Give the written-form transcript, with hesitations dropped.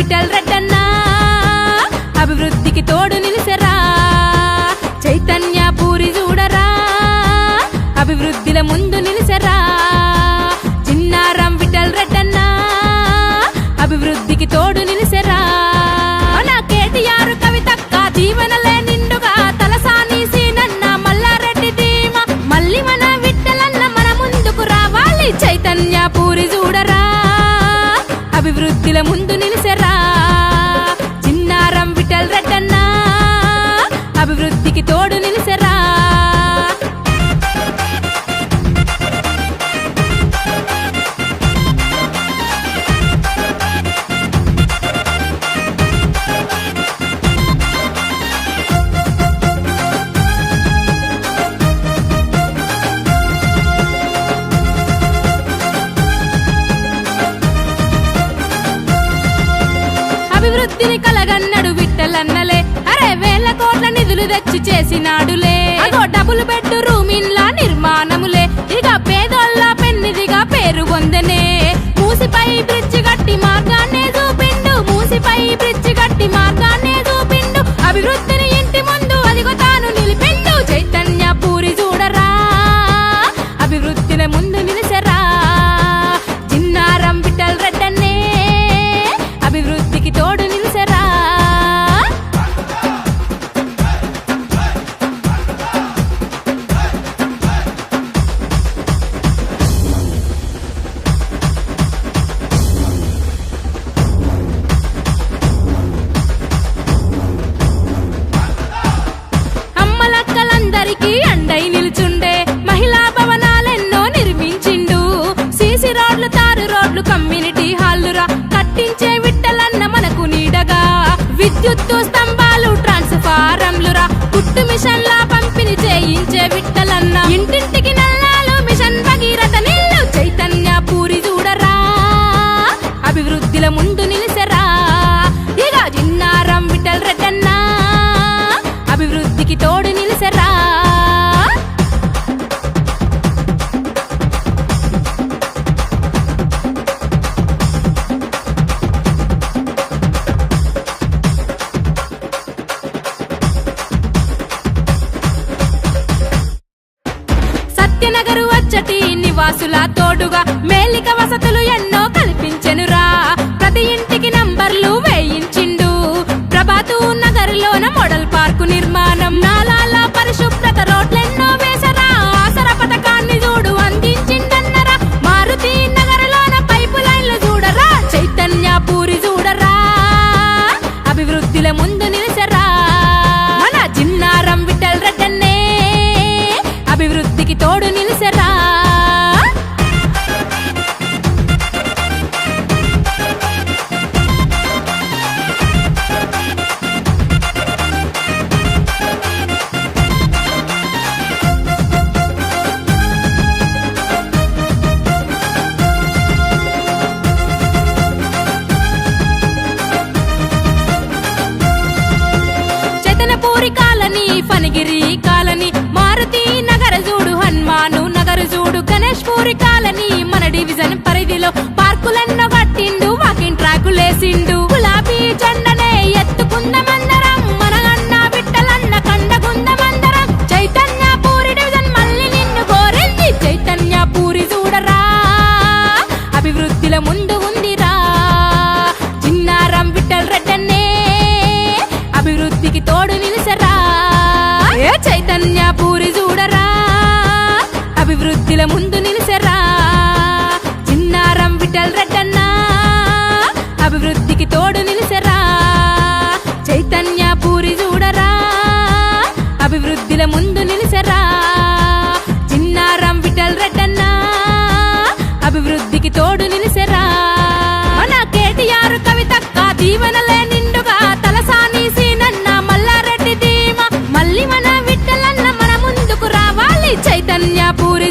విఠల్ రెడ్డన్న అభివృద్ధికి తోడు నిలిసెరా చైతన్య పూరి చూడరా అభివృద్ధిల ముందు నిలిసెరా చిన్నారం విఠల్ రెడ్డన్న అభివృద్ధికి తోడు నిలిసెరా మన కేటీఆర్ కవితక్క దీవెనలే నిండుగా తలసాని సీనన్న మల్లారెడ్డి ధీమ మళ్ళీ మన విఠలన్న మన ముందుకు రావాలి చైతన్య పూరి చూడరా అభివృద్ధిల ముందు నిలిసెరా చిన్నారం విఠల్ రెడ్డన్న అభివృద్ధికి తోడు నిలిసెరా అభివృద్ధిని కలగన్నడు విఠలన్నలే అరే వేల కోట్ల నిధులు తెచ్చి చేసినాడులే అగో డబుల్ బెడ్ రూమిన్ల నిర్మాణములే ఇక పేదోళ్ళ పెన్నిదిగా పేరు పొందనే మూసిపై బ్రిడ్జి గట్టి మార్గాన్నే చూపిండు మూసిపై బ్రిడ్జి గట్టి మార్గాన్నే చూపిండు అభివృద్ధిని ఇంటి ముందు అదిగో తాను నిలిపిండు చైతన్య పూరి చూడరా అభివృద్ధిల ముందు నిలిసెరా చిన్నారం విఠల్ రెడ్డన్నే అభివృద్ధికి తోడు నిలిసెరా అమ్మలక్కలందరికీ అండై నిలుచుండే మహిళా భవనాలెన్నో నిర్మించిండు సీసీ రోడ్లు తారు రోడ్లు కమ్యూనిటీ హాల్లురా కట్టించే విఠలన్న మనకు నీడగా విద్యుత్తు స్తంభాలు ట్రాన్స్ఫారంలురా కుట్టు మిషన్ల పంపిణీ చేయించే విఠలన్న ఇంటింటికి నల్లాలు మిషన్ భగీరథ నీళ్లు చైతన్య పూరి చూడరా అభివృద్ధిల ముందు నిలిసెరా ఇక చిన్నారం విఠల్ రెడ్డన్న అభివృద్ధికి తోడు నిలిసెరా సత్యనగరు వచ్చటి నివాసుల తోడుగా మేలిక వసతులు ఎన్నో కల్పించెనురా ప్రతి ఇంటికి నంబర్లు వేయించిండు ప్రభాతూ నగర్లోన మోడల్ పార్కు నిర్మాణం నాలాల పరిశుభ్రత రోడ్లెన్నో వేసరా ఆసర పథకాన్ని చూడు అందించిండన్నరా మారుతి నగర్లోన పైపు లైన్లు చూడరా చైతన్య పూరి చూడరా అభివృద్ధిల ముందు నిలిసెరా మన చిన్నారం విఠల్ రెడ్డన్నే అభివృద్ధికి తోడు నిలిసెరా చైతన్యపూరి కాలనీ ఫణిగిరి కాలనీ మారుతి నగర చూడు హన్మాను నగర చూడు గణేష్ పూరి కాలనీ మన డివిజన్ పరిధిలో పార్కులెన్నో కట్టిండు వాకింగ్ ట్రాకులేసిండు గులాబీ జెండనే ఎత్తుకుందమందరం మనగన్న విఠలన్న కండగుందమందరం చైతన్య పూరి డివిజన్ మళ్ళీ నిన్ను కోరింది చైతన్య పూరి చూడరా అభివృద్ధిల ముందు ఉందిరా చిన్నారం విఠల్ రెడ్డన్నే అభివృద్ధికి తోడు నిలిసెరా ఏ చైతన్య పూరి చూడరా అభివృద్ధిల ముందు నిలిసెరా చిన్నారం విఠల్ రెడ్డన్న అభివృద్ధికి తోడు నిలిసెరా చైతన్య పూరి చూడరా అభివృద్ధిల ముందు నిలిసెరా చిన్నారం విఠల్ రెడ్డన్న అభివృద్ధికి తోడు నిలిసెరా మన కేటీఆర్ కవితక్క దీవెనలే నిండుగా తలసాని సీనన్న మల్లారెడ్డి ధీమ మళ్ళీ మన విఠలన్న మన ముందుకు రావాలి చైతన్య పూరి